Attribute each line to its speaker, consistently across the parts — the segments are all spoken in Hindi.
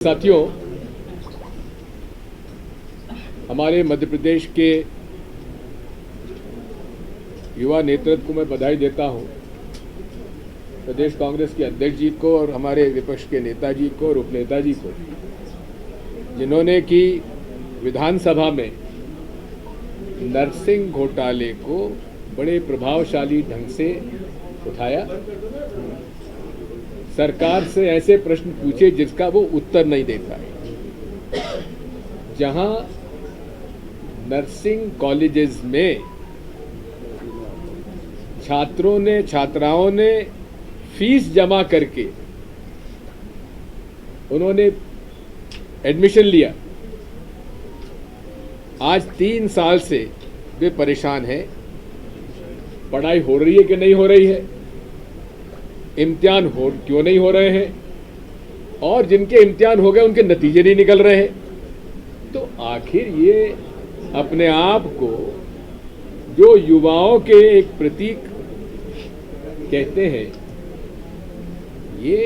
Speaker 1: साथियों, हमारे मध्य प्रदेश के युवा नेतृत्व को मैं बधाई देता हूं। प्रदेश कांग्रेस के अध्यक्ष जी को और हमारे विपक्ष के नेताजी को और उपनेताजी को, जिन्होंने कि विधानसभा में नरसिंह घोटाले को बड़े प्रभावशाली ढंग से उठाया, सरकार से ऐसे प्रश्न पूछे जिसका वो उत्तर नहीं दे पाए। जहां नर्सिंग कॉलेजेस में छात्राओं ने फीस जमा करके उन्होंने एडमिशन लिया, आज 3 साल से वे परेशान हैं। पढ़ाई हो रही है कि नहीं हो रही है, इम्तिहान क्यों नहीं हो रहे हैं, और जिनके इम्तिहान हो गए उनके नतीजे नहीं निकल रहे हैं। तो आखिर ये अपने आप को जो युवाओं के एक प्रतीक कहते हैं, ये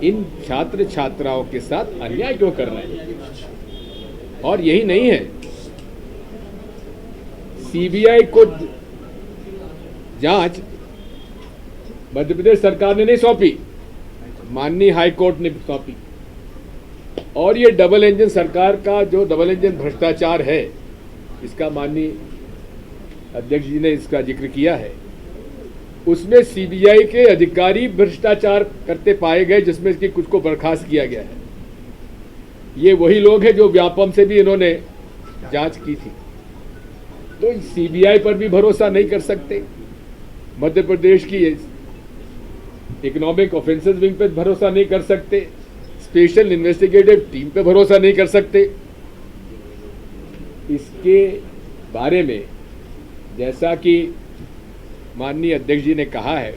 Speaker 1: इन छात्र छात्राओं के साथ अन्याय क्यों कर रहे हैं। और यही नहीं है, सीबीआई को जांच मध्य प्रदेश सरकार ने नहीं सौंपी, माननीय हाई कोर्ट ने सौंपी। और ये डबल इंजन सरकार का जो डबल इंजन भ्रष्टाचार है, इसका माननीय अध्यक्ष जी ने इसका जिक्र किया है, उसमें सीबीआई के अधिकारी भ्रष्टाचार करते पाए गए, जिसमें कि कुछ को बर्खास्त किया गया है। ये वही लोग हैं जो व्यापम से भी इन्होंने जांच की थी। तो सीबीआई पर भी भरोसा नहीं कर सकते, मध्य प्रदेश की इकोनॉमिक ऑफेंसेस विंग पे भरोसा नहीं कर सकते, स्पेशल इन्वेस्टिगेटिव टीम पे भरोसा नहीं कर सकते। इसके बारे में जैसा कि माननीय अध्यक्ष जी ने कहा है,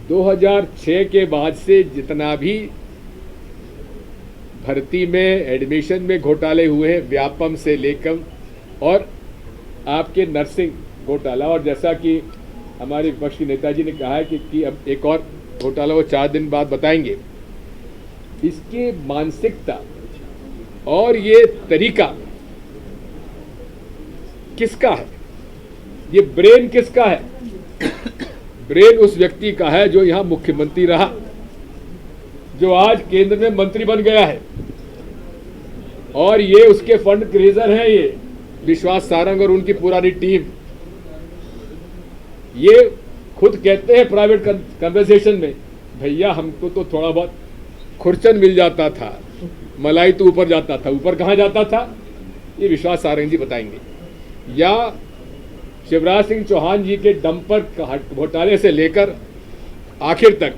Speaker 1: 2006 के बाद से जितना भी भर्ती में एडमिशन में घोटाले हुए हैं, व्यापम से लेकर और आपके नर्सिंग घोटाला, और जैसा कि हमारे विपक्ष के नेताजी ने कहा है कि अब एक और घोटाला वो 4 दिन बाद बताएंगे। इसकी मानसिकता और ये तरीका किसका है, ये ब्रेन किसका है? ब्रेन उस व्यक्ति का है जो यहां मुख्यमंत्री रहा, जो आज केंद्र में मंत्री बन गया है, और ये उसके फंड क्रेजर हैं, ये विश्वास सारंग और उनकी पुरानी टीम। ये खुद कहते हैं प्राइवेट कन्वर्सेशन में, भैया हमको तो थोड़ा बहुत खुरचन मिल जाता था, मलाई तो ऊपर जाता था। ऊपर कहाँ जाता था, ये विश्वास सारंग जी बताएंगे। या शिवराज सिंह चौहान जी के डंपर घोटाले से लेकर आखिर तक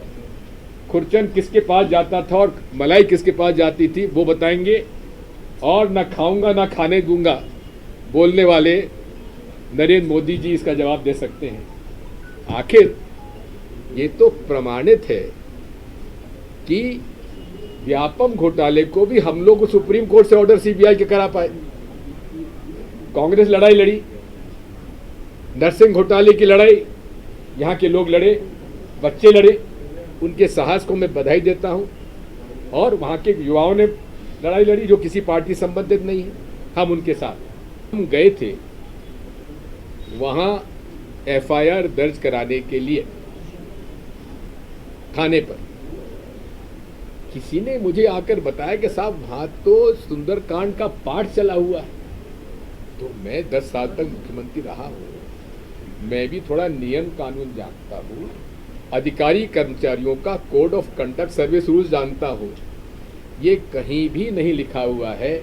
Speaker 1: खुरचन किसके पास जाता था और मलाई किसके पास जाती थी, वो बताएंगे। और ना खाऊंगा ना खाने दूंगा बोलने वाले नरेंद्र मोदी जी इसका जवाब दे सकते हैं। आखिर ये तो प्रमाणित है कि व्यापम घोटाले को भी हम लोग सुप्रीम कोर्ट से ऑर्डर सीबीआई के करा पाए। कांग्रेस लड़ाई लड़ी, नरसिंह घोटाले की लड़ाई यहाँ के लोग लड़े, बच्चे लड़े, उनके साहस को मैं बधाई देता हूँ। और वहाँ के युवाओं ने लड़ाई लड़ी जो किसी पार्टी संबंधित नहीं है, हम उनके साथ। हम गए थे वहाँ एफआईआर दर्ज कराने के लिए थाने पर। किसी ने मुझे आकर बताया कि साहब वहां तो सुंदरकांड का पाठ चला हुआ है। तो मैं 10 साल तक मुख्यमंत्री रहा हूं, मैं भी थोड़ा नियम कानून जानता हूं, अधिकारी कर्मचारियों का code of conduct service rules जानता हूं। ये कहीं भी नहीं लिखा हुआ है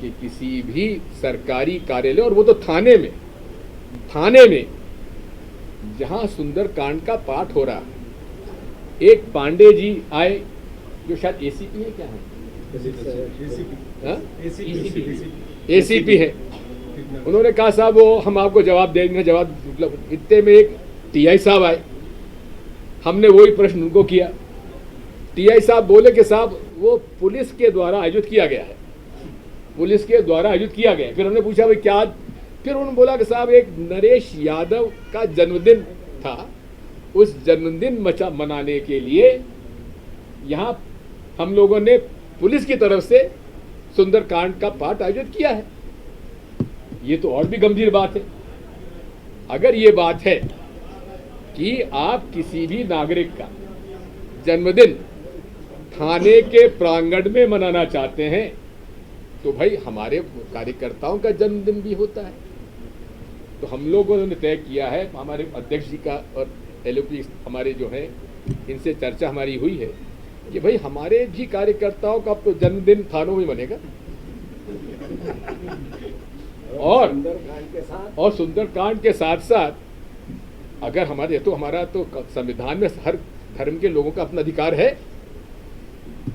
Speaker 1: कि किसी भी सरकारी कार्यालय, और वो तो थाने में जहां सुंदरकांड का पाठ हो रहा है, एक पांडे जी आए जो शायद एसीपी है, क्या है, एसीपी है। उन्होंने कहा साहब वो हम आपको जवाब देंगे, जवाब मतलब इतने में एक टीआई साहब आए, हमने वही प्रश्न उनको किया। टीआई साहब बोले कि साहब वो पुलिस के द्वारा आयोजित किया गया है, पुलिस के द्वारा आयोजित किया गया है। फिर हमने पूछा भाई क्या, फिर उन्होंने बोला कि साहब एक नरेश यादव का जन्मदिन था, उस जन्मदिन मनाने के लिए यहाँ हम लोगों ने पुलिस की तरफ से सुंदरकांड का पाठ आयोजित किया है। ये तो और भी गंभीर बात है। अगर ये बात है कि आप किसी भी नागरिक का जन्मदिन थाने के प्रांगण में मनाना चाहते हैं तो भाई हमारे कार्यकर्ताओं का जन्मदिन भी होता है। तो हम लोगों ने तय किया है, हमारे अध्यक्ष जी का और एलओपी हमारे जो हैं इनसे चर्चा हमारी हुई है कि भाई हमारे भी कार्यकर्ताओं का तो जन्मदिन थानों में मनेगा और सुंदरकांड के साथ साथ अगर हमारे तो हमारा तो संविधान में हर धर्म के लोगों का अपना अधिकार है,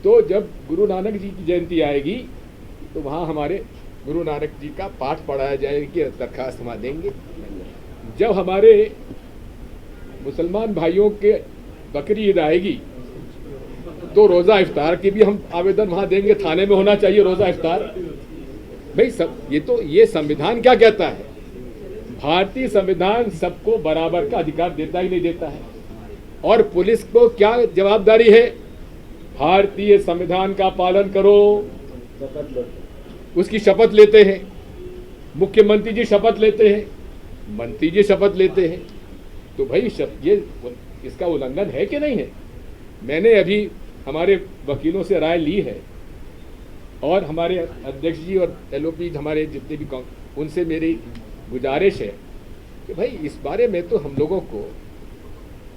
Speaker 1: तो जब गुरु नानक जी की जयंती आएगी तो वहाँ हमारे गुरु नानक जी का पाठ पढ़ाया जाएगी, दरखास्त हम देंगे। जब हमारे मुसलमान भाइयों के बकरी ईद आएगी तो रोज़ा इफ्तार की भी हम आवेदन वहाँ देंगे, थाने में होना चाहिए रोज़ा इफ्तार। भाई सब ये संविधान क्या कहता है? भारतीय संविधान सबको बराबर का अधिकार देता ही नहीं देता है। और पुलिस को क्या जवाबदारी है? भारतीय संविधान का पालन करो, उसकी शपथ लेते हैं। मुख्यमंत्री जी शपथ लेते हैं, मंत्री जी शपथ लेते हैं। तो भाई ये इसका उल्लंघन है कि नहीं है? मैंने अभी हमारे वकीलों से राय ली है और हमारे अध्यक्ष जी और एलओपी हमारे जितने भी उनसे मेरी गुजारिश है कि भाई इस बारे में तो हम लोगों को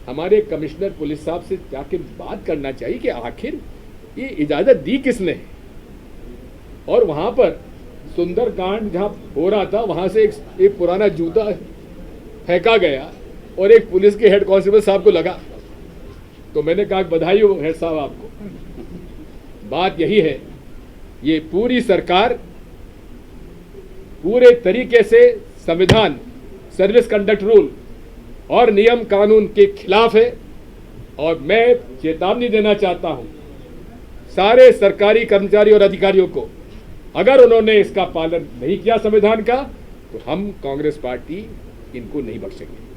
Speaker 1: हमारे कमिश्नर पुलिस साहब से जाके बात करना चाहिए कि आखिर ये इजाज़त दी किसने है। और वहाँ पर सुंदरकांड जहाँ हो रहा था वहाँ से एक पुराना जूता फेंका गया और एक पुलिस के हेड कांस्टेबल साहब को लगा। तो मैंने कहा बधाई हो हेड साहब आपको। बात यही है, ये पूरी सरकार पूरे तरीके से संविधान, सर्विस कंडक्ट रूल और नियम कानून के खिलाफ है। और मैं चेतावनी देना चाहता हूं सारे सरकारी कर्मचारी और अधिकारियों को, अगर उन्होंने इसका पालन नहीं किया संविधान का, तो हम कांग्रेस पार्टी इनको नहीं बख्शेंगे।